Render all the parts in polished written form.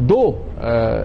2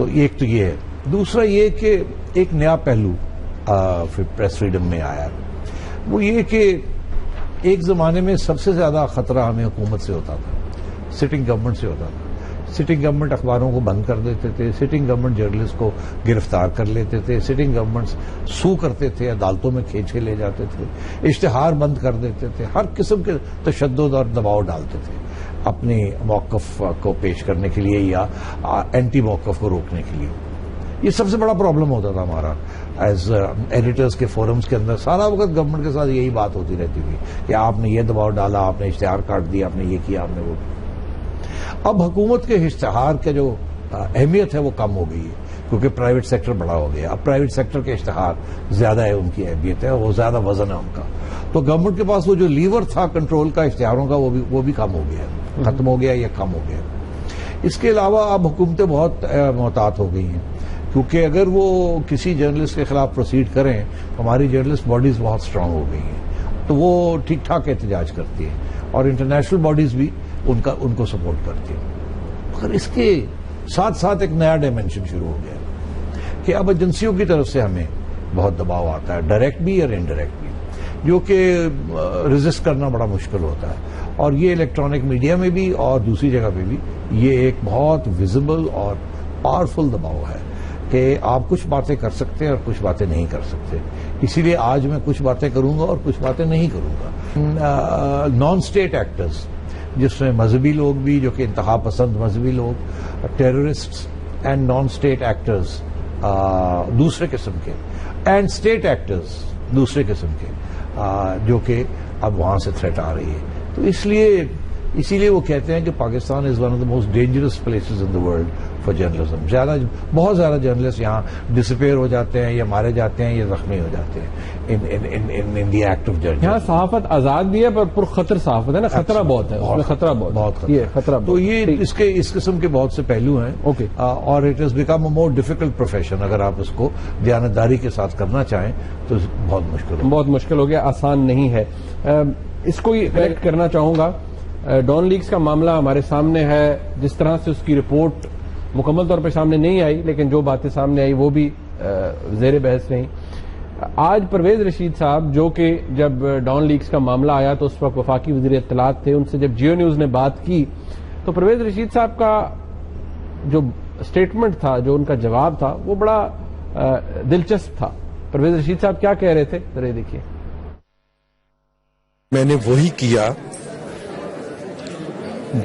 تو ایک تو یہ ہے. دوسرا یہ کہ ایک نیا پہلو پریس فریڈم میں آیا، وہ یہ کہ ایک زمانے میں سب سے زیادہ خطرہ ہمیں حکومت سے ہوتا تھا، سٹنگ گورنمنٹ سے ہوتا تھا. سٹنگ گورنمنٹ اخباروں کو بند کر دیتے تھے، سٹنگ گورنمنٹ جرنلسٹ کو گرفتار کر لیتے تھے، سٹنگ گورنمنٹ سو کرتے تھے، عدالتوں میں کھینچ کے لے جاتے تھے، اشتہار بند کر دیتے تھے، ہر قسم کے تشدد اور دباؤ ڈالتے تھے اپنے موقف کو پیش کرنے کے لیے یا اینٹی موقف کو روکنے کے لیے. یہ سب سے بڑا پرابلم ہوتا تھا ہمارا ایز ایڈیٹرز کے فورمز کے اندر. سارا وقت گورنمنٹ کے ساتھ یہی بات ہوتی رہتی تھی کہ آپ نے یہ دباؤ ڈالا، آپ نے اشتہار کاٹ دیا، آپ نے یہ کیا، آپ نے وہ کیا. اب حکومت کے اشتہار کا جو اہمیت ہے وہ کم ہو گئی ہے کیونکہ پرائیویٹ سیکٹر بڑا ہو گیا. اب پرائیویٹ سیکٹر کے اشتہار زیادہ ہے، ان کی اہمیت ہے، وہ زیادہ وزن ہے ان کا. تو گورنمنٹ کے پاس وہ جو لیور تھا کنٹرول کا اشتہاروں کا وہ بھی کم ہو گیا، ختم ہو گیا یا کم ہو گیا. اس کے علاوہ اب حکومتیں بہت محتاط ہو گئی ہیں کیونکہ اگر وہ کسی جرنلسٹ کے خلاف پروسیڈ کریں، ہماری جرنلسٹ باڈیز بہت اسٹرانگ ہو گئی ہیں تو وہ ٹھیک ٹھاک احتجاج کرتی ہیں اور انٹرنیشنل باڈیز بھی ان کو سپورٹ کرتی ہیں. مگر اس کے ساتھ ساتھ ایک نیا ڈائمینشن شروع ہو گیا کہ اب ایجنسیوں کی طرف سے ہمیں بہت دباؤ آتا ہے، ڈائریکٹ بھی اور انڈائریکٹ بھی، جو کہ ریزسٹ کرنا بڑا مشکل ہوتا ہے. اور یہ الیکٹرانک میڈیا میں بھی اور دوسری جگہ پہ بھی یہ ایک بہت ویزیبل اور پاورفل دباؤ ہے کہ آپ کچھ باتیں کر سکتے ہیں اور کچھ باتیں نہیں کر سکتے. اسی لیے آج میں کچھ باتیں کروں گا اور کچھ باتیں نہیں کروں گا. نان اسٹیٹ ایکٹرز جس میں مذہبی لوگ بھی جو کہ انتہا پسند مذہبی لوگ، terrorist and non state actors دوسرے قسم کے، اینڈ اسٹیٹ ایکٹرز دوسرے قسم کے، جو کہ اب وہاں سے تھریٹ آ رہی ہے. تو اسی لیے وہ کہتے ہیں کہ Pakistan is one of the most dangerous places in the world for journalism. بہت زیادہ جرنلسٹ یہاں ڈسپیئر ہو جاتے ہیں یا مارے جاتے ہیں یا زخمی ہو جاتے ہیں ان دی ایکٹ آف جرنلزم. یہاں صحافت آزاد بھی ہے پر پرخطر صحافت ہے نا، خطرہ بہت ہے، اس میں خطرہ بہت یہ خطرہ. تو یہ اس قسم کے بہت سے پہلو ہیں اور it has become a more difficult profession. اگر آپ اس کو دیانتداری کے ساتھ کرنا چاہیں تو بہت مشکل ہو گیا، آسان نہیں ہے. اس کو کریکٹ کرنا چاہوں گا. ڈان لیکس کا معاملہ ہمارے سامنے ہے، جس طرح سے اس کی رپورٹ مکمل طور پہ سامنے نہیں آئی لیکن جو باتیں سامنے آئی وہ بھی زیر بحث نہیں. آج پرویز رشید صاحب جو کہ جب ڈان لیکس کا معاملہ آیا تو اس وقت وفاقی وزیر اطلاعات تھے، ان سے جب جیو نیوز نے بات کی تو پرویز رشید صاحب کا جو اسٹیٹمنٹ تھا، جو ان کا جواب تھا، وہ بڑا دلچسپ تھا. پرویز رشید صاحب کیا کہہ رہے تھے ذرا دیکھیے. میں نے وہی کیا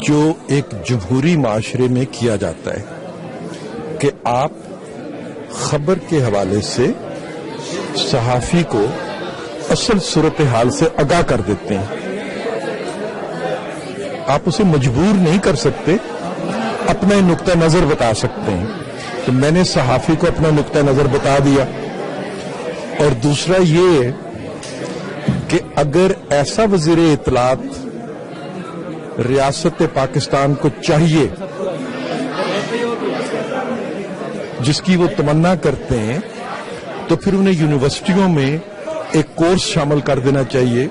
جو ایک جمہوری معاشرے میں کیا جاتا ہے کہ آپ خبر کے حوالے سے صحافی کو اصل صورتحال سے آگاہ کر دیتے ہیں. آپ اسے مجبور نہیں کر سکتے، اپنا نقطہ نظر بتا سکتے ہیں. تو میں نے صحافی کو اپنا نقطہ نظر بتا دیا. اور دوسرا یہ کہ اگر ایسا وزیر اطلاعات ریاست پاکستان کو چاہیے جس کی وہ تمنا کرتے ہیں تو پھر انہیں یونیورسٹیوں میں ایک کورس شامل کر دینا چاہیے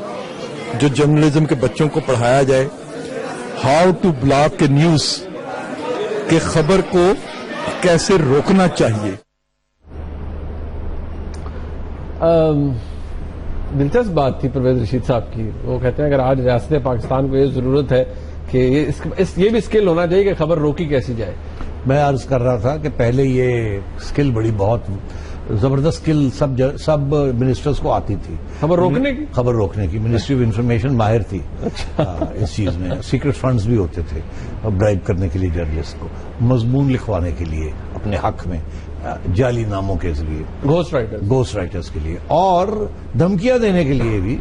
جو جرنلزم کے بچوں کو پڑھایا جائے، how to block a news, کہ خبر کو کیسے روکنا چاہیے. دلچسپ بات تھی پرویز رشید صاحب کی. وہ کہتے ہیں اگر آج ریاست پاکستان کو یہ ضرورت ہے کہ یہ بھی اسکل ہونا چاہیے کہ خبر روکی کیسی جائے. میں عرض کر رہا تھا کہ پہلے یہ اسکل بڑی بہت زبردست اسکل سب منسٹرز کو آتی تھی، خبر روکنے کی. منسٹری آف انفارمیشن ماہر تھی اس چیز میں. سیکرٹ فنڈز بھی ہوتے تھے برائب کرنے کے لیے جرنلسٹ کو، مضمون لکھوانے کے لیے اپنے حق میں، جعلی ناموں کے ذریعے، گھوسٹ رائٹرز کے لیے، اور دھمکیاں دینے کے لیے بھی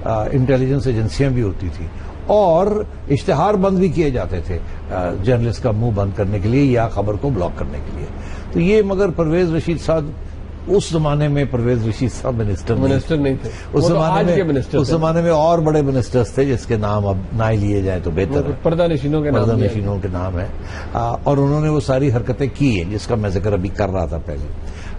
انٹیلیجنس ایجنسیاں بھی ہوتی تھی، اور اشتہار بند بھی کیے جاتے تھے جرنلسٹ کا منہ بند کرنے کے لیے یا خبر کو بلاک کرنے کے لیے. تو یہ مگر پرویز رشید صاحب اس زمانے میں پرویز رشید صاحب منسٹر نہیں تھے. اس زمانے میں اور بڑے منسٹرز تھے جس کے نام اب نہ ہی لیے جائیں تو بہتر ہے، پردہ نشینوں کے نام ہے. اور انہوں نے وہ ساری حرکتیں کی ہیں جس کا میں ذکر ابھی کر رہا تھا پہلے.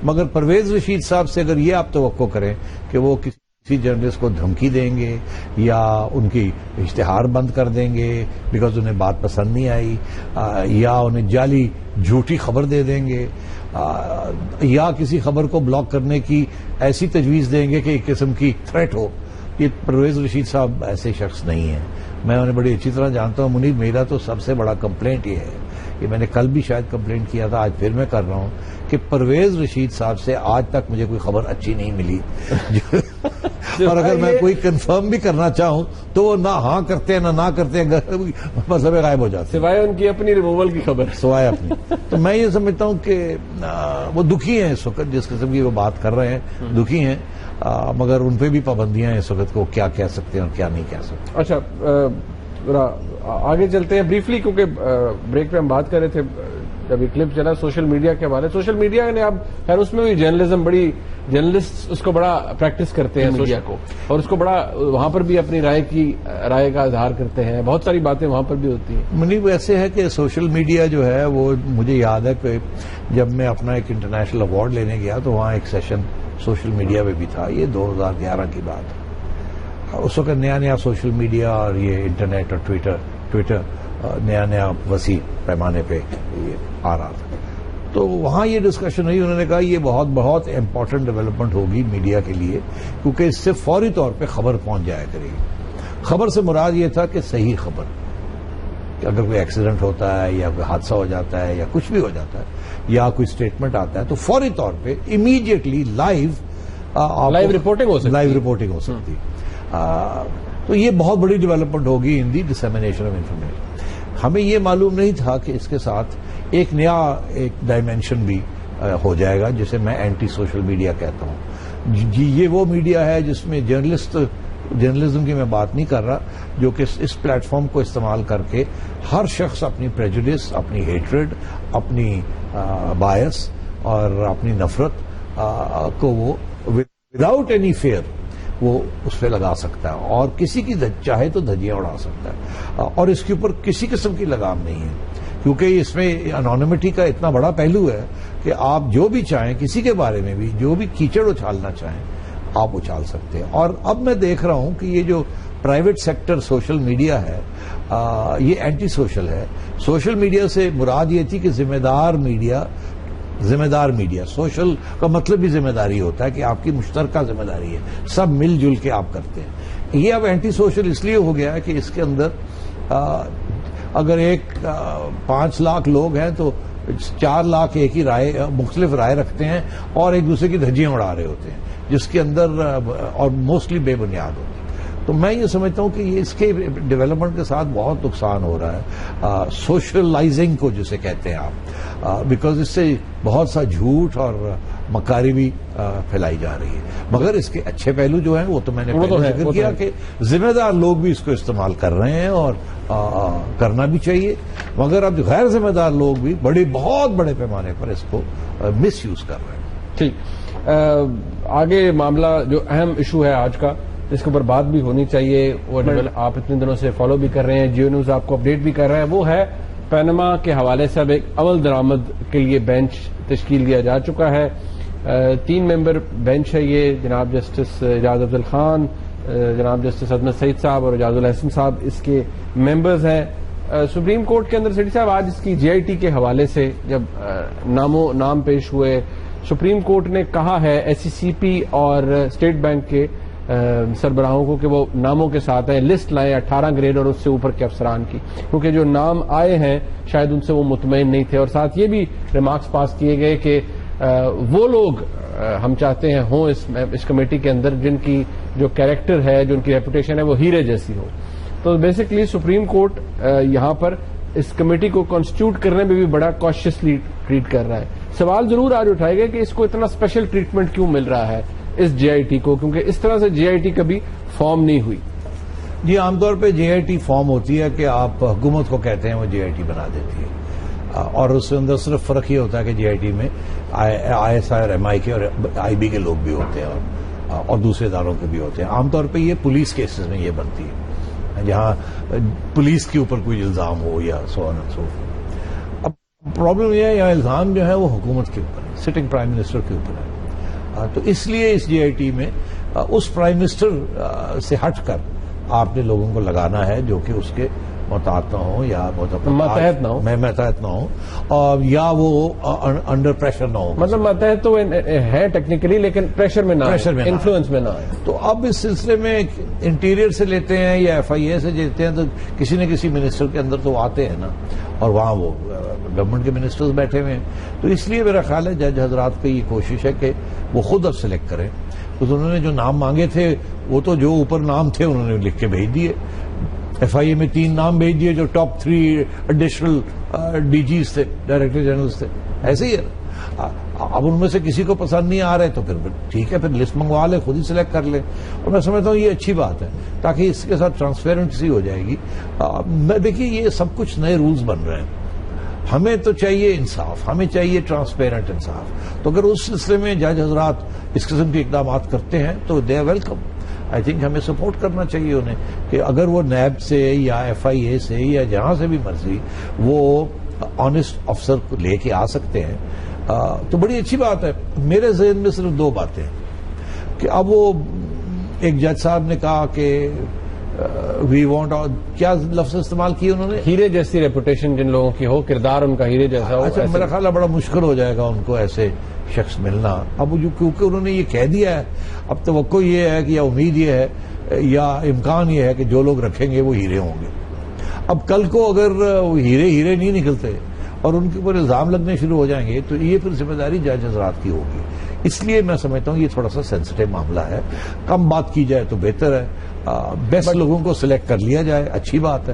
مگر پرویز رشید صاحب سے اگر یہ آپ توقع کریں کہ وہ کسی جرنلسٹ کو دھمکی دیں گے یا ان کی اشتہار بند کر دیں گے بیکاز انہیں بات پسند نہیں آئی، یا انہیں جعلی جھوٹی خبر دے دیں گے، یا کسی خبر کو بلاک کرنے کی ایسی تجویز دیں گے کہ ایک قسم کی تھریٹ ہو. یہ پرویز رشید صاحب ایسے شخص نہیں ہیں. میں انہیں بڑی اچھی طرح جانتا ہوں. منیر, میرا تو سب سے بڑا کمپلینٹ یہ ہے کہ میں نے کل بھی شاید کمپلینٹ کیا تھا, آج پھر میں کر رہا ہوں, کہ پرویز رشید صاحب سے آج تک مجھے کوئی خبر اچھی نہیں ملی. اور اگر میں کوئی کنفرم بھی کرنا چاہوں تو وہ نہ ہاں کرتے ہیں نہ کرتے ہیں, مطلب غائب ہو جاتے ہیں سوائے ان کی اپنی ریموول کی خبر, سوائے اپنی. تو میں یہ سمجھتا ہوں کہ وہ دکھی ہیں اس وقت, جس قسم کی وہ بات کر رہے ہیں دکھی ہیں, مگر ان پہ بھی پابندیاں ہیں اس وقت کو کیا کہہ سکتے ہیں اور کیا نہیں کہہ سکتے. اچھا, آگے چلتے ہیں بریفلی, کیونکہ بریک پہ ہم بات کر رہے تھے, جب یہ کلپ چلا سوشل میڈیا کے حوالے. سوشل میڈیا نے اب خیر اس میں بھی جرنلزم, بڑی جرنلسٹ اس کو بڑا پریکٹس کرتے ہیں میڈیا کو, اور اس کو بڑا وہاں پر بھی اپنی رائے کا اظہار کرتے ہیں, بہت ساری باتیں وہاں پر بھی ہوتی ہیں. منیب, ایسے ہے کہ سوشل میڈیا جو ہے وہ مجھے یاد ہے کہ جب میں اپنا ایک انٹرنیشنل ایوارڈ لینے گیا تو وہاں ایک سیشن سوشل میڈیا پہ بھی تھا. یہ 2011 کی بات ہے. اس وقت نیا سوشل میڈیا اور یہ انٹرنیٹ اور ٹویٹر نیا وسیع پیمانے پہ یہ آ رہا تھا. تو وہاں یہ ڈسکشن ہوئی. انہوں نے کہا یہ بہت امپورٹنٹ ڈیولپمنٹ ہوگی میڈیا کے لیے, کیونکہ اس سے فوری طور پہ خبر پہنچ جایا کرے گی. خبر سے مراد یہ تھا کہ صحیح خبر, کہ اگر کوئی ایکسیڈنٹ ہوتا ہے یا کوئی حادثہ ہو جاتا ہے یا کچھ بھی ہو جاتا ہے یا کوئی اسٹیٹمنٹ آتا ہے تو فوری طور پہ امیڈیٹلی لائیو رپورٹنگ ہو سکتی. تو یہ بہت بڑی ڈیولپمنٹ ہوگی ان دی ڈسیمینیشن آف انفارمیشن. ہمیں یہ معلوم نہیں تھا کہ اس کے ساتھ ایک نیا ڈائمینشن بھی ہو جائے گا, جسے میں اینٹی سوشل میڈیا کہتا ہوں. جی, یہ وہ میڈیا ہے جس میں جرنلزم کی میں بات نہیں کر رہا, جو کہ اس پلیٹ فارم کو استعمال کر کے ہر شخص اپنی پریجوڈس, اپنی ہیٹریڈ, اپنی بایس اور اپنی نفرت کو وہ وداؤٹ اینی فیئر وہ اس پہ لگا سکتا ہے, اور کسی کی چاہے تو دھجیاں اڑا سکتا ہے, اور اس کے اوپر کسی قسم کی لگام نہیں ہے, کیونکہ اس میں انونیمٹی کا اتنا بڑا پہلو ہے کہ آپ جو بھی چاہیں کسی کے بارے میں بھی جو بھی کیچڑ اچھالنا چاہیں آپ اچھال سکتے ہیں. اور اب میں دیکھ رہا ہوں کہ یہ جو پرائیویٹ سیکٹر سوشل میڈیا ہے یہ اینٹی سوشل ہے. سوشل میڈیا سے مراد یہ تھی کہ ذمہ دار میڈیا, سوشل کا مطلب بھی ذمہ داری ہوتا ہے کہ آپ کی مشترکہ ذمہ داری ہے, سب مل جل کے آپ کرتے ہیں. یہ اب اینٹی سوشل اس لیے ہو گیا ہے کہ اس کے اندر اگر 5 لاکھ لوگ ہیں تو 4 لاکھ ایک ہی مختلف رائے رکھتے ہیں اور ایک دوسرے کی دھجیاں اڑا رہے ہوتے ہیں, جس کے اندر اور موسٹلی بے بنیاد ہوتی ہے. تو میں یہ سمجھتا ہوں کہ اس کے ڈیولپمنٹ کے ساتھ بہت نقصان ہو رہا ہے, سوشلائزنگ کو جسے کہتے ہیں آپ, بیکاز اس سے بہت سا جھوٹ اور مکاری بھی پھیلائی جا رہی ہے. مگر اس کے اچھے پہلو جو ہیں وہ تو میں نے پہلے ذکر کیا کہ ذمہ دار لوگ بھی اس کو استعمال کر رہے ہیں اور کرنا بھی چاہیے, مگر اب غیر ذمہ دار لوگ بھی بہت بڑے پیمانے پر اس کو مس یوز کر رہے ہیں. ٹھیک, آگے معاملہ جو اہم ایشو ہے آج کا, اس کے اوپر بات بھی ہونی چاہیے, وہ آپ اتنے دنوں سے فالو بھی کر رہے ہیں, جیو نیوز آپ کو اپڈیٹ بھی کر رہا ہے, وہ ہے پینما کے حوالے سے اب ایک عمل درآمد کے لیے بینچ تشکیل دیا جا چکا ہے. 3 ممبر بینچ ہے یہ, جناب جسٹس اعجاز افضل خان, جناب جسٹس عظمت سعید صاحب اور اعجاز الحسن صاحب اس کے ممبرز ہیں. سپریم کورٹ کے اندر سیٹی صاحب آج اس کی GIT کے حوالے سے جب نام پیش ہوئے, سپریم کورٹ نے کہا ہے SCCP اور اسٹیٹ بینک کے سربراہوں کو کہ وہ ناموں کے ساتھ ہیں, لسٹ لائیں 18 گریڈ اور اس سے اوپر کے افسران کی, کیونکہ جو نام آئے ہیں شاید ان سے وہ مطمئن نہیں تھے. اور ساتھ یہ بھی ریمارکس پاس کیے گئے کہ وہ لوگ ہم چاہتے ہیں ہوں اس کمیٹی کے اندر جن کی جو کیریکٹر ہے, جو ان کی ریپوٹیشن ہے وہ ہیرے جیسی ہو. تو بیسکلی سپریم کورٹ یہاں پر اس کمیٹی کو کانسٹیٹیوٹ کرنے میں بھی بڑا کاشیسلی ٹریٹ کر رہا ہے. سوال ضرور آج اٹھائے گا کہ اس کو اتنا اسپیشل ٹریٹمنٹ کیوں مل رہا ہے اس GIT کو, کیونکہ اس طرح سے GIT کبھی فارم نہیں ہوئی. جی, عام طور پہ GIT فارم ہوتی ہے کہ آپ حکومت کو کہتے ہیں وہ GIT بنا دیتی ہے, اور اس کے اندر صرف فرق یہ ہوتا ہے کہ GIT میں ISI اور MI کے اور IB کے لوگ بھی ہوتے ہیں اور دوسرے اداروں کے بھی ہوتے ہیں. عام طور پہ یہ پولیس کیسز میں یہ بنتی ہے, جہاں پولیس کے اوپر کوئی الزام ہو یا سو آن اینڈ سو فورتھ. اب پرابلم یہ ہے یہاں الزام جو ہے وہ حکومت کے اوپر ہے, سٹنگ پرائم منسٹر کے اوپر ہے. تو اس لیے اس GIT میں اس پرائم منسٹر سے ہٹ کر آپ نے لوگوں کو لگانا ہے جو کہ اس کے محتاط نہ ہوں یا ماتحت نہ ہوں، میں ماتحت نہ ہوں یا وہ انڈر پریشر نہ ہو. مطلب ماتحت تو ہے ٹیکنیکلی لیکن پریشر میں نہ آئے، انفلوئنس میں نہ آئے. تو اب اس سلسلے میں انٹیریئر سے لیتے ہیں یا ایف آئی اے سے لیتے ہیں تو کسی نہ کسی منسٹر کے اندر تو آتے ہیں نا، اور وہاں وہ گورنمنٹ کے منسٹرز بیٹھے ہوئے ہیں. تو اس لیے میرا خیال ہے جج حضرات کی یہ کوشش ہے کہ وہ خود اب سلیکٹ کریں. تو انہوں نے جو نام مانگے تھے وہ تو جو اوپر نام تھے انہوں نے لکھ کے بھیج دیے. ایف آئی اے میں 3 نام بھیج دیے جو ٹاپ 3 ایڈیشنل ڈی جیز تھے، ڈائریکٹر جنرلز تھے. ایسے ہی ہے. اب ان میں سے کسی کو پسند نہیں آ رہے تو پھر ٹھیک ہے، پھر لسٹ منگوا لیں، خود ہی سلیکٹ کر لیں. اور میں سمجھتا ہوں یہ اچھی بات ہے تاکہ اس کے ساتھ ٹرانسپیرنسی ہو جائے گی. دیکھیے یہ سب کچھ نئے رولز بن رہے ہیں، ہمیں تو چاہیے انصاف، ہمیں چاہیے ٹرانسپیرنٹ انصاف. تو اگر اس سلسلے میں جج حضرات اس قسم کے اقدامات کرتے ہیں تو they are welcome. I think ہمیں سپورٹ کرنا چاہیے انہیں کہ اگر وہ نیب سے یا ایف آئی اے سے یا جہاں سے بھی مرضی وہ آنےسٹ افسر کو لے کے آ سکتے ہیں تو بڑی اچھی بات ہے. میرے ذہن میں صرف 2 باتیں کہ اب وہ ایک جج صاحب نے کہا کہ وی وانٹ، کیا لفظ استعمال کیے انہوں نے؟ ہیرے جیسی ریپوٹیشن جن لوگوں کی ہو، کردار ان کا ہیرے جیسا ہو. اچھا میرا خیال ہے بڑا مشکل ہو جائے گا ان کو ایسے شخص ملنا. اب کیونکہ انہوں نے یہ کہہ دیا ہے، اب توقع یہ ہے کہ یا امید یہ ہے یا امکان یہ ہے کہ جو لوگ رکھیں گے وہ ہیرے ہوں گے. اب کل کو اگر وہ ہیرے نہیں نکلتے اور ان کے اوپر الزام لگنے شروع ہو جائیں گے تو یہ پھر ذمہ داری جج حضرات کی ہوگی. اس لیے میں سمجھتا ہوں یہ تھوڑا سا سینسٹیو معاملہ ہے، کم بات کی جائے تو بہتر ہے. بیسٹ لوگوں کو سلیکٹ کر لیا جائے، اچھی بات ہے،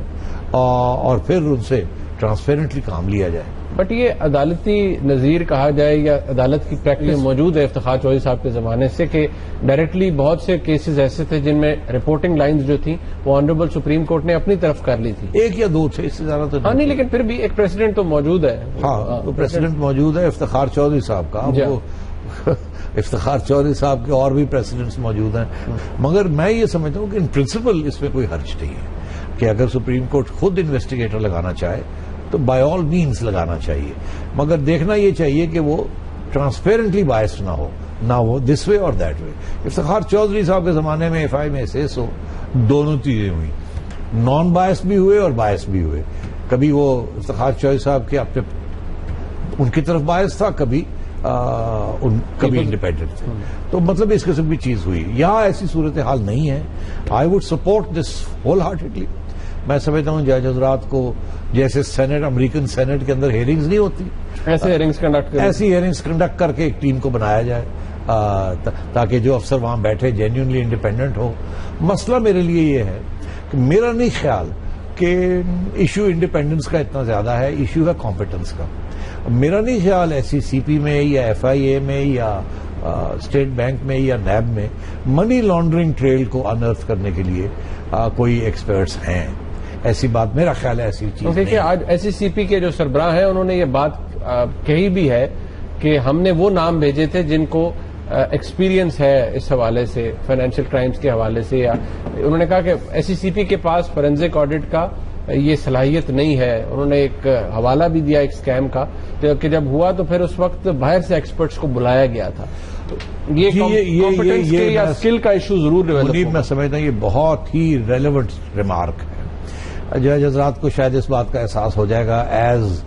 اور پھر ان سے ٹرانسپیرنٹلی کام لیا جائے. بٹ یہ عدالتی نظیر کہا جائے یا عدالت کی پریکٹس موجود ہے افتخار چودھری صاحب کے زمانے سے کہ ڈائریکٹلی بہت سے کیسز ایسے تھے جن میں رپورٹنگ لائنز جو تھیں وہ آنریبل سپریم کورٹ نے اپنی طرف کر لی تھی. 1 یا 2 تھے، اس سے زیادہ تو نہیں، لیکن پھر بھی ایک پریسیڈنٹ تو موجود ہے. ہاں تو پریسیڈنٹ موجود ہے افتخار چودھری صاحب کا. وہ افتخار چودھری صاحب کے اور بھی پریسیڈنٹس موجود ہیں. مگر میں یہ سمجھتا ہوں کہ ان پرنسپل اس میں کوئی حرج نہیں ہے کہ اگر سپریم کورٹ خود انویسٹیگیٹر لگانا چاہے تو بائی آل مینز لگانا چاہیے، مگر دیکھنا یہ چاہیے کہ وہ ٹرانسپیرنٹلی باعث نہ ہو دس وے اور دیٹ وے. افتخار چودھری صاحب کے زمانے میں ایف آئی میں ایس ہو دونوں چیزیں ہوئی، نان باعث بھی ہوئے اور باعث بھی ہوئے. کبھی وہ افتخار چودھری صاحب کے اپنے ان کی طرف باعث تھا، کبھی انڈیپینڈنٹ تھے. تو مطلب اس قسم کی چیز ہوئی. یہاں ایسی صورتحال نہیں ہے. I would support this whole heartedly. میں سمجھتا ہوں جج حضرات کو جیسے سینٹ، امریکن سینٹ کے اندر ہیئرنگز نہیں ہوتی، ایسی ہیئرنگز کنڈکٹ کر کے ایک ٹیم کو بنایا جائے تاکہ جو افسر وہاں بیٹھے جینیونلی انڈیپینڈنٹ ہو. مسئلہ میرے لیے یہ ہے کہ میرا نہیں خیال کہ ایشو انڈیپینڈنس کا اتنا زیادہ ہے، ایشو ہے کمپیٹنس کا. میرا نہیں خیال ایسی سی پی میں یا ایف آئی اے میں یا اسٹیٹ بینک میں یا نیب میں منی لانڈرنگ ٹریل کو انرتھ کرنے کے لیے کوئی ایکسپرٹس ہیں. ایسی بات میرا خیال ہے ایسی چیز نہیں. آج ایس سی سی پی کے جو سربراہ ہیں انہوں نے یہ بات کہی بھی ہے کہ ہم نے وہ نام بھیجے تھے جن کو ایکسپیرینس ہے اس حوالے سے، فائنینشیل کرائمز کے حوالے سے، یا انہوں نے کہا کہ ایس سی سی پی کے پاس فورینزک آڈٹ کا یہ صلاحیت نہیں ہے. انہوں نے ایک حوالہ بھی دیا ایک اسکیم کا کہ جب ہوا تو پھر اس وقت باہر سے ایکسپرٹس کو بلایا گیا تھا. یہ کمپیٹنس کے یا اسکل کا ایشو ضرور ڈیولپ ہے. میں سمجھتا ہوں یہ بہت ہی ریلیونٹ ریمارک ہے. جج حضرات کو شاید اس بات کا احساس ہو جائے گا ایز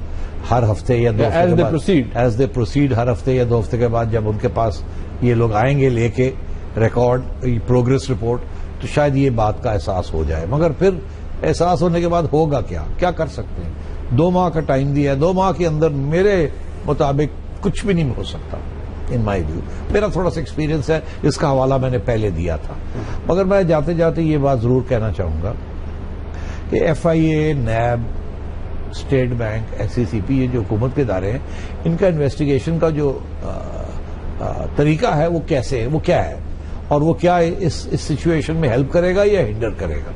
ہر ہفتے یا 2 ہفتے کے بعد، ایز دے پروسیڈ، ہر ہفتے یا 2 ہفتے کے بعد جب ان کے پاس یہ لوگ آئیں گے لے کے ریکارڈ پروگرس رپورٹ تو شاید یہ بات کا احساس ہو جائے. مگر پھر احساس ہونے کے بعد ہوگا کیا کر سکتے ہیں؟ 2 ماہ کا ٹائم دیا ہے. 2 ماہ کے اندر میرے مطابق کچھ بھی نہیں ہو سکتا ان مائی ویو. میرا تھوڑا سا ایکسپیرینس ہے، اس کا حوالہ میں نے پہلے دیا تھا. مگر میں جاتے جاتے یہ بات ضرور کہنا چاہوں گا کہ F I A, NAB, State Bank, S C C P, یہ جو حکومت کے ادارے ہیں ان کا انویسٹیگیشن کا جو طریقہ ہے وہ کیسے، وہ کیا ہے، اور وہ کیا اس سچویشن میں ہیلپ کرے گا یا ہنڈر کرے گا.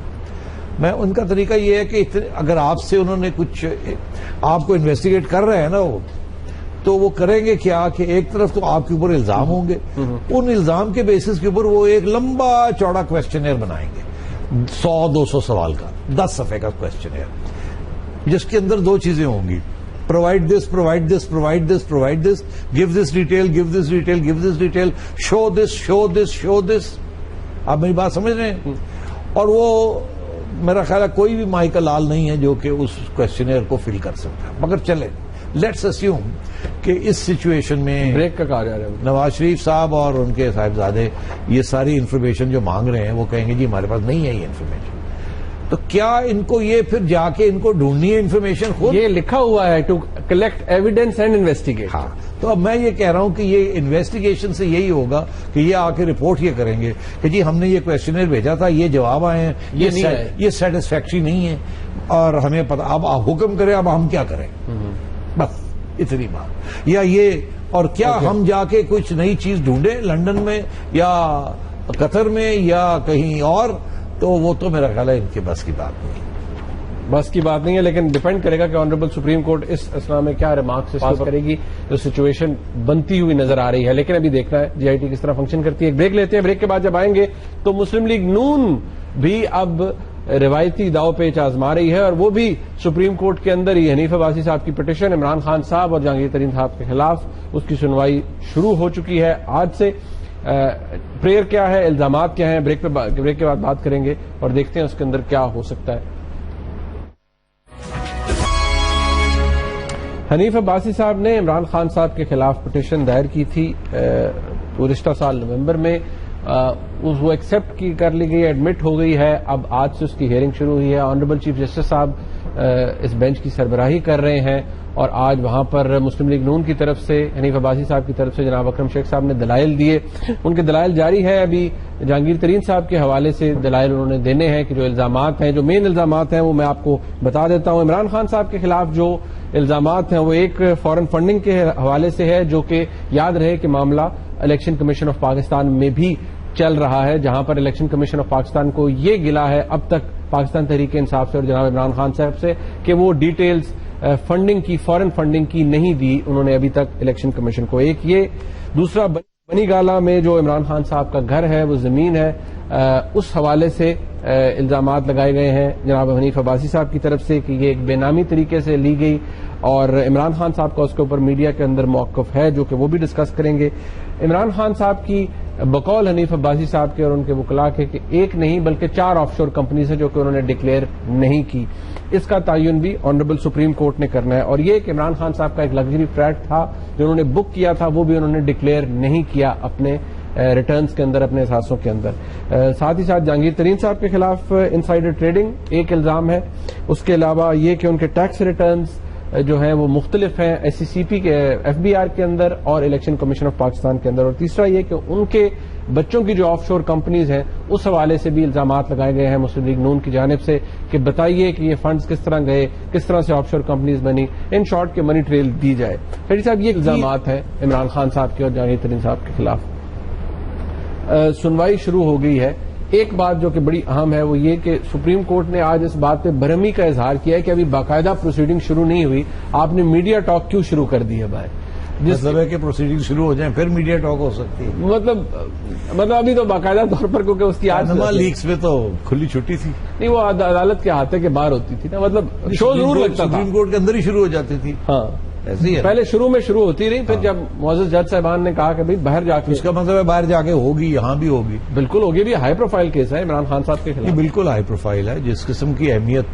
میں ان کا طریقہ یہ ہے کہ اگر آپ سے انہوں نے کچھ آپ کو انویسٹیگیٹ کر رہے ہیں نا وہ، تو وہ کریں گے کیا کہ ایک طرف تو آپ کے اوپر الزام ہوں گے، ان الزام کے بیسس کے اوپر وہ ایک لمبا چوڑا کویسچنئر بنائیں گے 100-200 سوال کا، 10 صفحے کا کویسچنئر، جس کے اندر 2 چیزیں ہوں گی: provide this, provide this, provide this, provide this, give this detail, give this detail, give this detail, show this, show this, show this. آپ میری بات سمجھ رہے ہیں؟ اور وہ میرا خیال ہے کوئی بھی مائی کا لال نہیں ہے جو کہ اس کوشچنئر کو فل کر سکتا ہے. مگر چلے لیٹس اسیوم کہ اس سچویشن میں بریک کا کہا جا رہا ہے نواز شریف صاحب اور ان کے صاحبزادے یہ ساری انفارمیشن جو مانگ رہے ہیں وہ کہیں گے جی ہمارے پاس نہیں ہے یہ انفارمیشن. تو کیا ان کو یہ پھر جا کے ان کو ڈھونڈنی ہے انفارمیشن خود؟ یہ لکھا ہوا ہے to collect evidence and investigate. ہاں تو اب میں یہ کہہ رہا ہوں کہ یہ انویسٹیگیشن سے یہی ہوگا کہ یہ آ کے رپورٹ یہ کریں گے کہ جی ہم نے یہ کویسچنر بھیجا تھا, یہ جواب آئے ہیں, یہ سیٹسفیکٹری نہیں ہے اور ہمیں پتا, اب آپ حکم کریں اب ہم کیا کریں, بس اتنی بات. یا یہ اور کیا ہم جا کے کچھ نئی چیز ڈھونڈیں لندن میں یا قطر میں یا کہیں اور, تو وہ تو میرا خیال ہے ان کے بس کی بات نہیں. بس کی بات نہیں ہے, لیکن ڈیپینڈ کرے گا کہ آنریبل سپریم کورٹ اس اسنا میں کیا ریمارکس پاس کرے گی. جو سچویشن بنتی ہوئی نظر آ رہی ہے, لیکن ابھی دیکھنا ہے جی آئی ٹی کس طرح فنکشن کرتی ہے. ایک بریک لیتے ہیں, بریک کے بعد جب آئیں گے تو مسلم لیگ نون بھی اب روایتی داؤ پیچ آزما رہی ہے, اور وہ بھی سپریم کورٹ کے اندر ہی. حنیف عباسی صاحب کی پٹیشن عمران خان صاحب اور جہانگیر ترین صاحب کے خلاف, اس کی سنوائی شروع ہو چکی ہے آج سے. پریئر کیا ہے, الزامات کیا ہیں, بریک کے بعد بات کریں گے اور دیکھتے ہیں اس کے اندر کیا ہو سکتا ہے. حنیف عباسی صاحب نے عمران خان صاحب کے خلاف پٹیشن دائر کی تھی گزشتہ سال نومبر میں. وہ ایکسپٹ کر لی گئی, ایڈمٹ ہو گئی ہے. اب آج سے اس کی ہیئرنگ شروع ہوئی ہے. آنریبل چیف جسٹس صاحب اس بینچ کی سربراہی کر رہے ہیں, اور آج وہاں پر مسلم لیگ نون کی طرف سے, حنیف عباسی صاحب کی طرف سے جناب اکرم شیخ صاحب نے دلائل دیے. ان کے دلائل جاری ہے. ابھی جہانگیر ترین صاحب کے حوالے سے دلائل انہوں نے دینے ہیں کہ جو الزامات ہیں, جو مین الزامات ہیں وہ میں آپ کو بتا دیتا ہوں. عمران خان صاحب کے خلاف جو الزامات ہیں وہ ایک فارن فنڈنگ کے حوالے سے ہے, جو کہ یاد رہے کہ معاملہ الیکشن کمیشن آف پاکستان میں بھی چل رہا ہے, جہاں پر الیکشن کمیشن آف پاکستان کو یہ گلا ہے اب تک پاکستان تحریک انصاف سے اور جناب عمران خان صاحب سے کہ وہ ڈیٹیلز فنڈنگ کی, فارن فنڈنگ کی نہیں دی انہوں نے ابھی تک الیکشن کمیشن کو. ایک یہ, دوسرا بنی گالا میں جو عمران خان صاحب کا گھر ہے, وہ زمین ہے, اس حوالے سے الزامات لگائے گئے ہیں جناب حنیف عباسی صاحب کی طرف سے کہ یہ ایک بے نامی طریقے سے لی گئی, اور عمران خان صاحب کا اس کے اوپر میڈیا کے اندر موقف ہے جو کہ وہ بھی ڈسکس کریں گے. عمران خان صاحب کی بقول حنیف عباسی صاحب کے اور ان کے وکلاء کے کہ ایک نہیں بلکہ 4 آف شور کمپنیز ہیں جو کہ انہوں نے ڈکلیئر نہیں کی. اس کا تعین بھی آنریبل سپریم کورٹ نے کرنا ہے. اور یہ کہ عمران خان صاحب کا ایک لگژری فلیٹ تھا جو انہوں نے بک کیا تھا, وہ بھی انہوں نے ڈکلیئر نہیں کیا اپنے ریٹرنز کے اندر, اپنے اثاثوں کے اندر. ساتھ ہی ساتھ جہانگیر ترین صاحب کے خلاف انسائڈر ٹریڈنگ ایک الزام ہے. اس کے علاوہ یہ کہ ان کے ٹیکس ریٹرنز جو ہیں وہ مختلف ہیں ایس سی سی پی کے, ایف بی آر کے اندر اور الیکشن کمیشن آف پاکستان کے اندر. اور تیسرا یہ کہ ان کے بچوں کی جو آف شور کمپنیز ہیں اس حوالے سے بھی الزامات لگائے گئے ہیں مسلم لیگ نون کی جانب سے کہ بتائیے کہ یہ فنڈز کس طرح گئے, کس طرح سے آف شور کمپنیز بنی, ان شارٹ کے منی ٹریل دی جائے. پھر صاحب یہ الزامات ہیں عمران خان صاحب کے اور جہانگیر ترین صاحب کے خلاف. سنوائی شروع ہو گئی ہے. ایک بات جو کہ بڑی اہم ہے وہ یہ کہ سپریم کورٹ نے آج اس بات پہ برہمی کا اظہار کیا ہے کہ ابھی باقاعدہ پروسیڈنگ شروع نہیں ہوئی, آپ نے میڈیا ٹاک کیوں شروع کر دی ہے بھائی؟ جس طرح کے پروسیڈنگ شروع ہو جائیں پھر میڈیا ٹاک ہو سکتی ہے. مطلب ابھی تو باقاعدہ طور پر کیونکہ اس کی پاناما لیکس میں تو کھلی چھٹی تھی نہیں, وہ عدالت کے احاطے کے باہر ہوتی تھی نا, مطلب شو ضرور لگتا تھا, سپریم کورٹ کے اندر ہی شروع ہو جاتی تھی. ہاں ایسی ہے, پہلے شروع میں شروع ہوتی رہی, پھر جب معزز جج صاحبان نے کہا کہ بھائی باہر جا کے, اس کا مطلب ہے باہر جا کے ہوگی, یہاں بھی ہوگی. بالکل ہوگی. بھی ہائی پروفائل کیس ہے عمران خان صاحب کے خلاف, بالکل ہائی پروفائل ہے. جس قسم کی اہمیت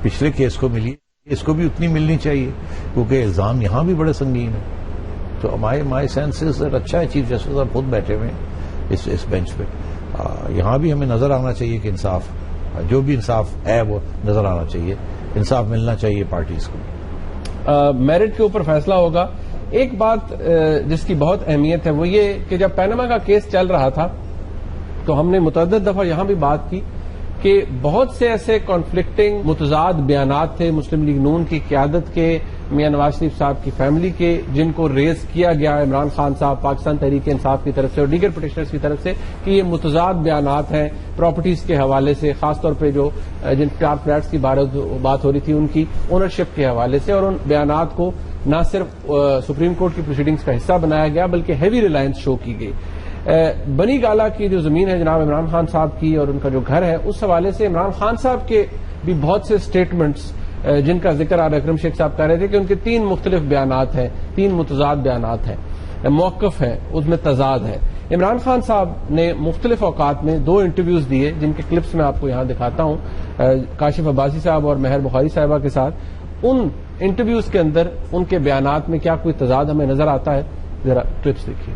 پچھلے کیس کو ملی اس کو بھی اتنی ملنی چاہیے, کیونکہ الزام یہاں بھی بڑے سنگین ہیں. تو مائی سینس اچھا ہے چیف جسٹس صاحب خود بیٹھے ہوئے اس بینچ پہ. یہاں بھی ہمیں نظر آنا چاہیے کہ انصاف, جو بھی انصاف ہے وہ نظر آنا چاہیے, انصاف ملنا چاہیے پارٹیز کو. میرٹ کے اوپر فیصلہ ہوگا. ایک بات جس کی بہت اہمیت ہے وہ یہ کہ جب پیناما کا کیس چل رہا تھا تو ہم نے متعدد دفعہ یہاں بھی بات کی کہ بہت سے ایسے کانفلکٹنگ متضاد بیانات تھے مسلم لیگ نون کی قیادت کے, میاں نواز شریف صاحب کی فیملی کے, جن کو ریز کیا گیا عمران خان صاحب, پاکستان تحریک انصاف کی طرف سے اور دیگر پٹیشنرز کی طرف سے کہ یہ متضاد بیانات ہیں پراپرٹیز کے حوالے سے, خاص طور پہ جو جن 4 فلیٹس کی بات ہو رہی تھی ان کی اونرشپ کے حوالے سے. اور ان بیانات کو نہ صرف سپریم کورٹ کی پروسیڈنگز کا حصہ بنایا گیا بلکہ ہیوی ریلائنس شو کی گئی. بنی گالا کی جو زمین ہے جناب عمران خان صاحب کی اور ان کا جو گھر ہے, اس حوالے سے عمران خان صاحب کے بھی بہت سے اسٹیٹمنٹس جن کا ذکر آج اکرم شیخ صاحب کر رہے تھے کہ ان کے 3 مختلف بیانات ہیں, 3 متضاد بیانات ہیں. موقف ہے اس میں تضاد ہے. عمران خان صاحب نے مختلف اوقات میں 2 انٹرویوز دیے جن کے کلپس میں آپ کو یہاں دکھاتا ہوں کاشف عباسی صاحب اور مہر بخاری صاحبہ کے ساتھ. ان انٹرویوز کے اندر ان کے بیانات میں کیا کوئی تضاد ہمیں نظر آتا ہے؟ ذرا کلپس دیکھیے.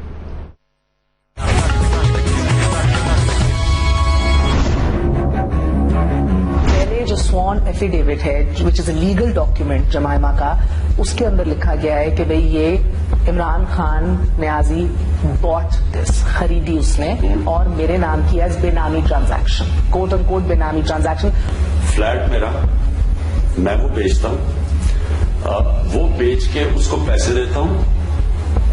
جو سوان ایفیڈیوٹ ہے وچ از اے لیگل ڈاکیومنٹ جمائمہ کا, اس کے اندر لکھا گیا ہے کہ بھئی یہ عمران خان نیازی باٹ دس, خریدی اس نے اور میرے نام کی ایز بے نامی ٹرانزیکشن, کوٹ ان کوٹ بے نامی ٹرانزیکشن. فلیٹ میرا, میں وہ بیچتا ہوں, وہ بیچ کے اس کو پیسے دیتا ہوں,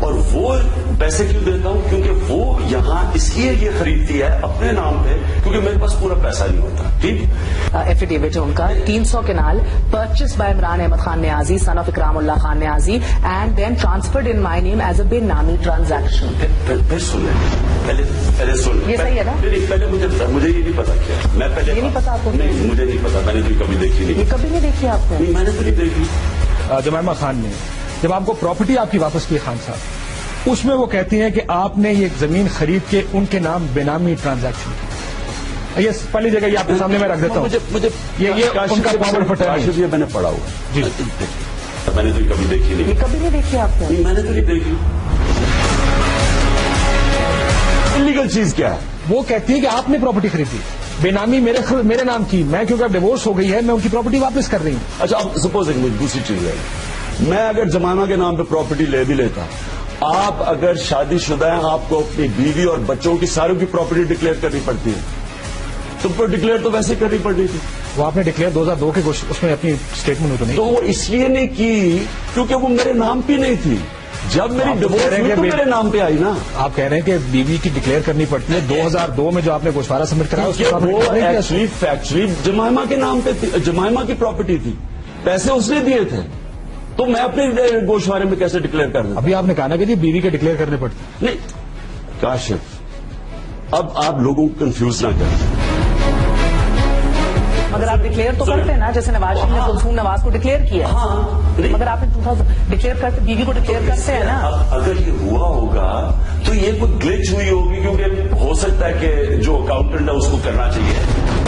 اور وہ پیسے کیوں دیتا ہوں؟ کیونکہ وہ یہاں اس لیے یہ خریدتی ہے اپنے نام پہ کیونکہ میرے پاس پورا پیسہ نہیں ہوتا. ٹھیک, ایفیڈیوٹ ہے ان کا 300 kanal purchase by Imran Ahmed Khan Niazi son of Ikramullah Khan Niazi and then transferred in my name as a benami transaction. پھر سن لیں, پہلے سن لیں. یہ صحیح ہے نا؟ پہلے مجھے یہ نہیں پتا کیا, میں پہلے یہ نہیں پتا آپ کو؟ نہیں, مجھے نہیں پتا, میں نے تو کبھی دیکھی نہیں. یہ کبھی نہیں دیکھی آپ نے؟ میں نے تو نہیں دیکھی. جمائمہ خان نے جب آپ کو پراپرٹی آپ کی واپس کی خان صاحب, اس میں وہ کہتی ہیں کہ آپ نے یہ زمین خرید کے ان کے نام بے نامی ٹرانزیکشن کی. یہ پہلی جگہ یہ آپ کے سامنے میں رکھ دیتا ہوں. مجھے یہ ان کا پاور فٹا ہے. یہ میں نے پڑھا ہوا. جی, میں نے تو کبھی دیکھی نہیں. یہ کبھی نہیں دیکھی آپ نے؟ میں نے تو نہیں دیکھی. انلیگل چیز کیا ہے؟ وہ کہتی ہے کہ آپ نے پراپرٹی خریدی بے نامی میرے نام کی, میں کیونکہ اب ڈیوورس ہو گئی ہے میں ان کی پراپرٹی واپس کر رہی ہوں. اچھا, اب سپوز ایک دوسری چیز ہے, میں اگر جمائمہ کے نام پہ پراپرٹی لے بھی لیتا, آپ اگر شادی شدہ ہیں, آپ کو اپنی بیوی اور بچوں کی ساروں کی پراپرٹی ڈکلیئر کرنی پڑتی ہے, تو ڈکلیئر تو ویسے کرنی پڑی تھی. وہ آپ نے ڈکلیئر 2002 کے اس میں اپنی اسٹیٹمنٹ میں تو نہیں, تو وہ اس لیے نہیں کی کیونکہ وہ میرے نام پہ نہیں تھی. جب میری ڈیوورس ہوئی تو میرے نام پہ آئی نا. آپ کہہ رہے ہیں کہ بیوی کی ڈکلیئر کرنی پڑتی ہے. 2002 میں جو آپ نے گوشوارہ سبمٹ کرا وہ ایکچولی فیکچولی جمائمہ کے نام پہ تھی, جمائمہ کی پراپرٹی تھی, پیسے اس نے دیے تھے, تو میں اپنے گوشوارے میں کیسے ڈکلیئر کر دوں؟ ابھی آپ نے کہا نا کہ جی بیوی کے ڈکلیئر کرنے پڑتے. نہیں کاشف, اب آپ لوگوں کو کنفیوز نہ کریں. مگر آپ ڈکلیئر تو کرتے ہیں نا, جیسے نواز شریف نے کلثوم نواز کو ڈکلیئر کیا. مگر آپ نے ڈکلیئر کرتے, بیوی کو ڈکلیئر کرتے ہیں نا. اگر یہ ہوا ہوگا تو یہ کوئی گلچ ہوئی ہوگی, کیونکہ ہو سکتا ہے کہ جو اکاؤنٹنٹ ہے اس کو کرنا چاہیے.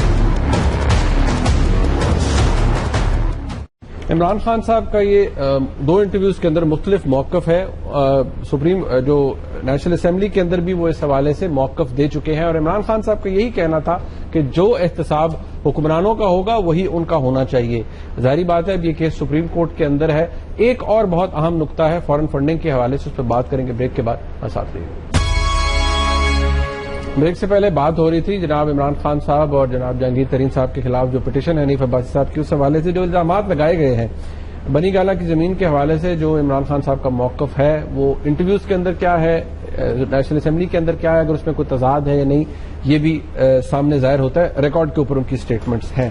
عمران خان صاحب کا یہ 2 انٹرویوز کے اندر مختلف موقف ہے. سپریم جو نیشنل اسمبلی کے اندر بھی وہ اس حوالے سے موقف دے چکے ہیں, اور عمران خان صاحب کا یہی کہنا تھا کہ جو احتساب حکمرانوں کا ہوگا وہی ان کا ہونا چاہیے. ظاہری بات ہے اب یہ کیس سپریم کورٹ کے اندر ہے. ایک اور بہت اہم نقطہ ہے فارن فنڈنگ کے حوالے سے, اس پہ بات کریں گے بریک کے بعد. ساتھ رہیے. بریک سے پہلے بات ہو رہی تھی جناب عمران خان صاحب اور جناب جہانگیر ترین صاحب کے خلاف جو پٹیشن ہے حنیف عباسی صاحب کی, اس حوالے سے جو الزامات لگائے گئے ہیں بنی گالہ کی زمین کے حوالے سے, جو عمران خان صاحب کا موقف ہے وہ انٹرویوز کے اندر کیا ہے, نیشنل اسمبلی کے اندر کیا ہے, اگر اس میں کوئی تضاد ہے یا نہیں یہ بھی سامنے ظاہر ہوتا ہے. ریکارڈ کے اوپر ان کی سٹیٹمنٹس ہیں.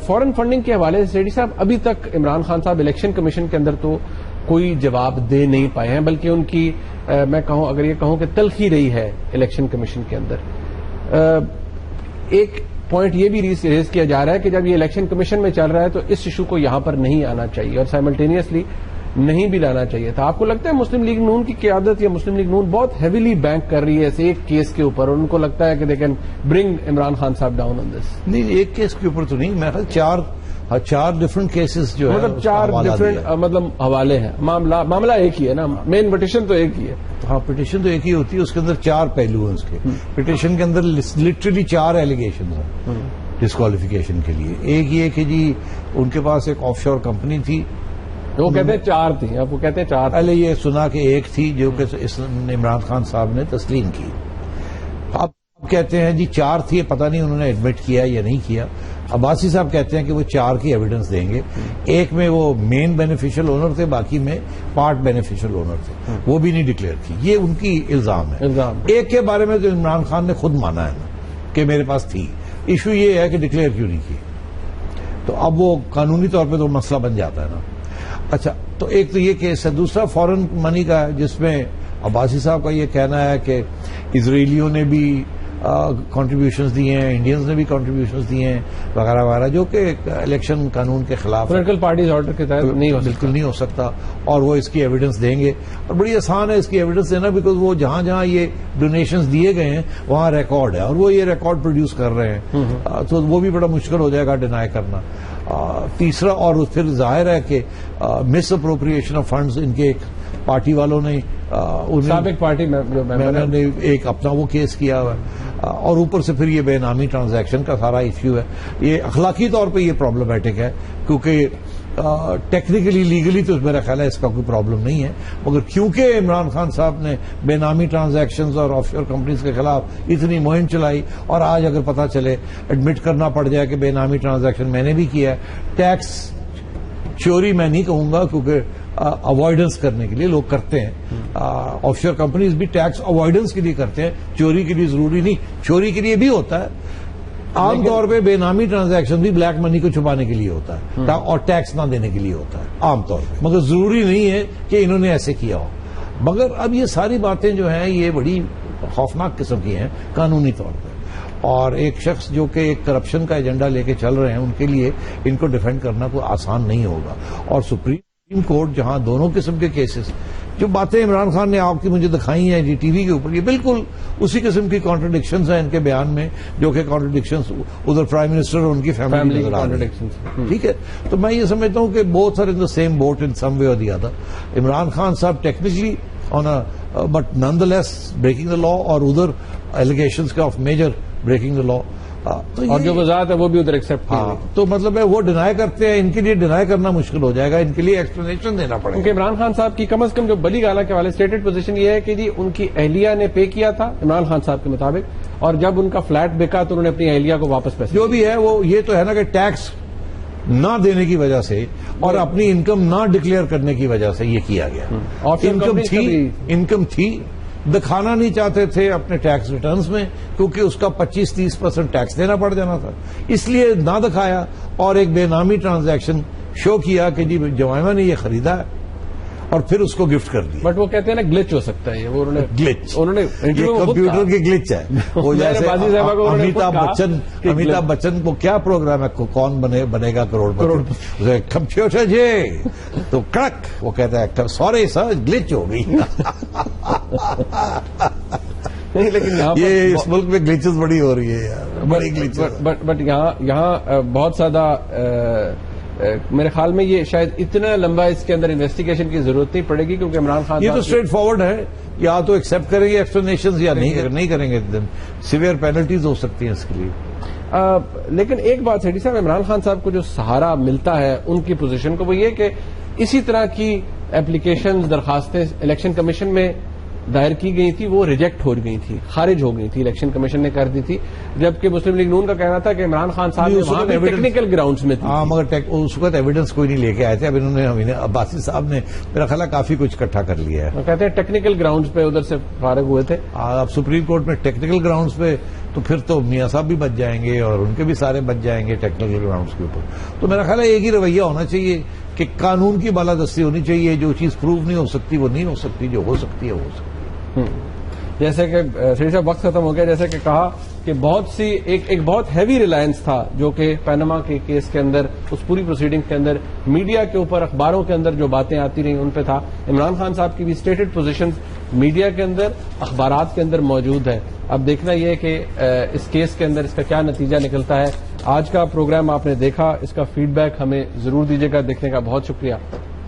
فارن فنڈنگ کے حوالے سے سیٹی صاحب ابھی تک عمران خان صاحب الیکشن کمیشن کے اندر تو کوئی جواب دے نہیں پائے ہیں, بلکہ ان کی میں کہوں اگر یہ کہوں کہ تلخی رہی ہے الیکشن کمیشن کے اندر. ایک پوائنٹ یہ بھی ریز کیا جا رہا ہے کہ جب یہ الیکشن کمیشن میں چل رہا ہے تو اس ایشو کو یہاں پر نہیں آنا چاہیے اور سائملٹینیسلی نہیں بھی لانا چاہیے تھا. آپ کو لگتا ہے مسلم لیگ نون کی قیادت یا مسلم لیگ نون بہت ہیویلی بینک کر رہی ہے اس ایک کیس کے اوپر, اور ان کو لگتا ہے کہ they can bring Imran Khan صاحب ڈاؤن آن دس؟ نہیں, ایک کیس کے اوپر تو نہیں, میرا خیال 4 ڈفرنٹ کیسز جو ہے مطلب 4 ڈفرنٹ مطلب حوالے ہیں. معاملہ ایک ہی ہے نا, مین پٹیشن تو ایک ہی ہے. ہاں, پٹیشن تو ایک ہی ہوتی ہے, اس کے اندر 4 پہلو ہیں. اس کے پٹیشن کے اندر لٹرلی 4 ایلیگیشن ہیں ڈسکوالیفیکیشن کے لیے. ایک یہ کہ جی ان کے پاس ایک آف شور کمپنی تھی, وہ کہتے ہیں 4 تھی, آپ کو کہتے ہیں 4. پہلے یہ سنا کہ ایک تھی جو کہ عمران خان صاحب نے تسلیم کی. اب کہتے ہیں جی 4 تھی, پتہ نہیں انہوں نے ایڈمٹ کیا یا نہیں کیا. عباسی صاحب کہتے ہیں کہ وہ 4 کی ایویڈنس دیں گے. ایک میں وہ مین بینیفیشل اونر تھے, باقی میں پارٹ بینیفیشل اونر تھے, وہ بھی نہیں ڈکلیئر کی. یہ ان کی الزام ہے. ایک کے بارے میں تو عمران خان نے خود مانا ہے نا کہ میرے پاس تھی. ایشو یہ ہے کہ ڈکلیئر کیوں نہیں کی, تو اب وہ قانونی طور پہ تو مسئلہ بن جاتا ہے نا. اچھا, تو ایک تو یہ کیس ہے. دوسرا فارن منی کا ہے, جس میں عباسی صاحب کا یہ کہنا ہے کہ اسرائیلیوں نے بھی کنٹریبیوشنز دیے ہیں, انڈینز نے بھی کنٹریبیوشنز دیے ہیں وغیرہ وغیرہ, جو کہ الیکشن قانون کے خلاف پولیٹیکل پارٹیز آرڈر کے تحت نہیں ہو بالکل نہیں ہو سکتا, اور وہ اس کی ایویڈنس دیں گے, اور بڑی آسان ہے اس کی ایویڈنس دینا, بیکاز وہ جہاں جہاں یہ ڈونیشنز دیے گئے ہیں وہاں ریکارڈ ہے, اور وہ یہ ریکارڈ پروڈیوس کر رہے ہیں, تو وہ بھی بڑا مشکل ہو جائے گا ڈینائی کرنا. تیسرا, اور پھر ظاہر ہے کہ مس اپروپریشن آف فنڈز ان کے ایک پارٹی والوں نے سابق پارٹی میں نے ایک اپنا وہ کیس کیا ہوا ہے, اور اوپر سے پھر یہ بے نامی ٹرانزیکشن کا سارا ایشو ہے. یہ اخلاقی طور پہ یہ پرابلمٹک ہے, کیونکہ ٹیکنیکلی لیگلی تو میرا خیال ہے اس کا کوئی پرابلم نہیں ہے, مگر کیونکہ عمران خان صاحب نے بے نامی ٹرانزیکشنز اور آف شور کمپنیز کے خلاف اتنی مہم چلائی, اور آج اگر پتہ چلے ایڈمٹ کرنا پڑ جائے کہ بے نامی ٹرانزیکشن میں نے بھی کیا ہے, ٹیکس چوری میں نہیں کہوں گا کیونکہ اوائڈنس کرنے کے لیے لوگ کرتے ہیں, آف شور کمپنیز بھی ٹیکس اوائڈنس کے لیے کرتے ہیں, چوری کے لیے ضروری نہیں, چوری کے لیے بھی ہوتا ہے. عام طور پہ بے نامی ٹرانزیکشن بھی بلیک منی کو چھپانے کے لیے ہوتا ہے اور ٹیکس نہ دینے کے لیے ہوتا ہے عام طور پہ, مگر ضروری نہیں ہے کہ انہوں نے ایسے کیا ہو. مگر اب یہ ساری باتیں جو ہیں یہ بڑی خوفناک قسم کی ہیں قانونی طور پہ, اور ایک شخص جو کہ ایک کرپشن کا ایجنڈا لے کے چل رہے ہیں ان کے لیے ان کو ڈیفینڈ کرنا کوئی آسان نہیں ہوگا. اور سپریم کورٹ جہاں دونوں قسم کے کیسز, جو باتیں عمران خان نے آپ کی مجھے دکھائی ہیں ٹی وی کے اوپر, یہ بالکل اسی قسم کی کانٹرڈکشنز ہیں ان کے بیان میں, جو کہ کانٹرڈکشنز ادھر پرائم منسٹر اور ان کی فیملی نظر آ رہی ہے. ٹھیک ہے, تو میں یہ سمجھتا ہوں کہ both are in the same boat in some way or the other. Imran Khan صاحب technically on but nonetheless breaking the law, اور ادھر ایلیگیشنز کا of major breaking the law, اور جو وضاحت ہے وہ بھی ادھر ایکسپٹ کی. تو مطلب ہے وہ ڈینائی کرتے ہیں, ان کے لیے ڈینائی کرنا مشکل ہو جائے گا, ان کے لیے ایکسپلینیشن دینا پڑے گا. کیونکہ عمران خان صاحب کی کم از کم جو بلی گالا کے والے اسٹیٹڈ پوزیشن یہ ہے کہ جی ان کی اہلیہ نے پے کیا تھا عمران خان صاحب کے مطابق, اور جب ان کا فلیٹ بکا تو انہوں نے اپنی اہلیہ کو واپس پیسے جو بھی ہے وہ یہ تو ہے نا کہ ٹیکس نہ دینے کی وجہ سے اور اپنی انکم نہ ڈکلیئر کرنے کی وجہ سے یہ کیا گیا. انکم تھی, دکھانا نہیں چاہتے تھے اپنے ٹیکس ریٹرنز میں, کیونکہ اس کا 25-30% ٹیکس دینا پڑ جانا تھا, اس لیے نہ دکھایا, اور ایک بے نامی ٹرانزیکشن شو کیا کہ جی جمائمہ نے یہ خریدا ہے, اور پھر اس کو گفٹ کر دیا. بٹ وہ کہتے ہیں نا گلچ ہو سکتا ہے, وہ انہوں نے کمپیوٹر کی گلچ ہے. وہ جیسے امیتابھ بچن کو کیا پروگرام ہے, کون بنے گا کروڑ پتی, کمپیوٹر جی تو کڑک وہ کہتا ہے سوری سر گلچ ہو گئی. لیکن یہ اس ملک میں گلیچز بڑی ہو رہی ہے یار, بڑی گلیچز. بٹ یہاں بہت زیادہ میرے خیال میں یہ شاید اتنا لمبا اس کے اندر انویسٹیگیشن کی ضرورت نہیں پڑے گی, کیونکہ عمران خان یہ تو اسٹریٹ فارورڈ ہے, یا تو ایکسپٹ کریں گے ایکسپلینیشنز یا نہیں کریں گے, سیویئر پینلٹیز ہو سکتی ہیں اس کے لیے. لیکن ایک بات سیٹھی صاحب, عمران خان صاحب کو جو سہارا ملتا ہے ان کی پوزیشن کو, وہ یہ کہ اسی طرح کی اپلیکیشنز درخواستیں الیکشن کمیشن میں دائر کی گئی تھی, وہ ریجیکٹ ہو گئی تھی, خارج ہو گئی تھی, الیکشن کمیشن نے کر دی تھی, جبکہ مسلم لیگ نون کا کہنا تھا کہ عمران خان صاحب ٹیکنیکل گراؤنڈز میں تھے. ہاں, مگر اس وقت ایویڈنس کوئی نہیں لے کے آئے تھے. اب انہوں نے عباسی صاحب نے میرا خیال ہے کافی کچھ اکٹھا کر لیا ہے. وہ کہتے ہیں ٹیکنیکل گراؤنڈز پہ ادھر سے فارغ ہوئے تھے. اب سپریم کورٹ میں ٹیکنیکل گراؤنڈز پہ تو پھر تو میاں صاحب بھی بچ جائیں گے, اور ان کے بھی سارے بچ جائیں گے ٹیکنیکل گراؤنڈز کے اوپر. تو میرا خیال ہے ایک ہی رویہ ہونا چاہیے کہ قانون کی بالادستی ہونی چاہیے, جو چیز پروو نہیں ہو سکتی وہ نہیں ہو سکتی, جو ہو سکتی ہے وہ ہو سکتی. جیسے کہ سیٹھی صاحب وقت ختم ہو گیا, جیسے کہ کہا کہ بہت سی ایک بہت ہیوی ریلائنس تھا جو کہ پیناما کے کیس کے اندر, اس پوری پروسیڈنگ کے اندر میڈیا کے اوپر, اخباروں کے اندر جو باتیں آتی رہیں ان پہ تھا. عمران خان صاحب کی بھی اسٹیٹڈ پوزیشن میڈیا کے اندر, اخبارات کے اندر موجود ہے. اب دیکھنا یہ کہ اس کیس کے اندر اس کا کیا نتیجہ نکلتا ہے. آج کا پروگرام آپ نے دیکھا, اس کا فیڈ بیک ہمیں ضرور دیجیے گا. دیکھنے کا بہت شکریہ.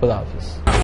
خدا حافظ.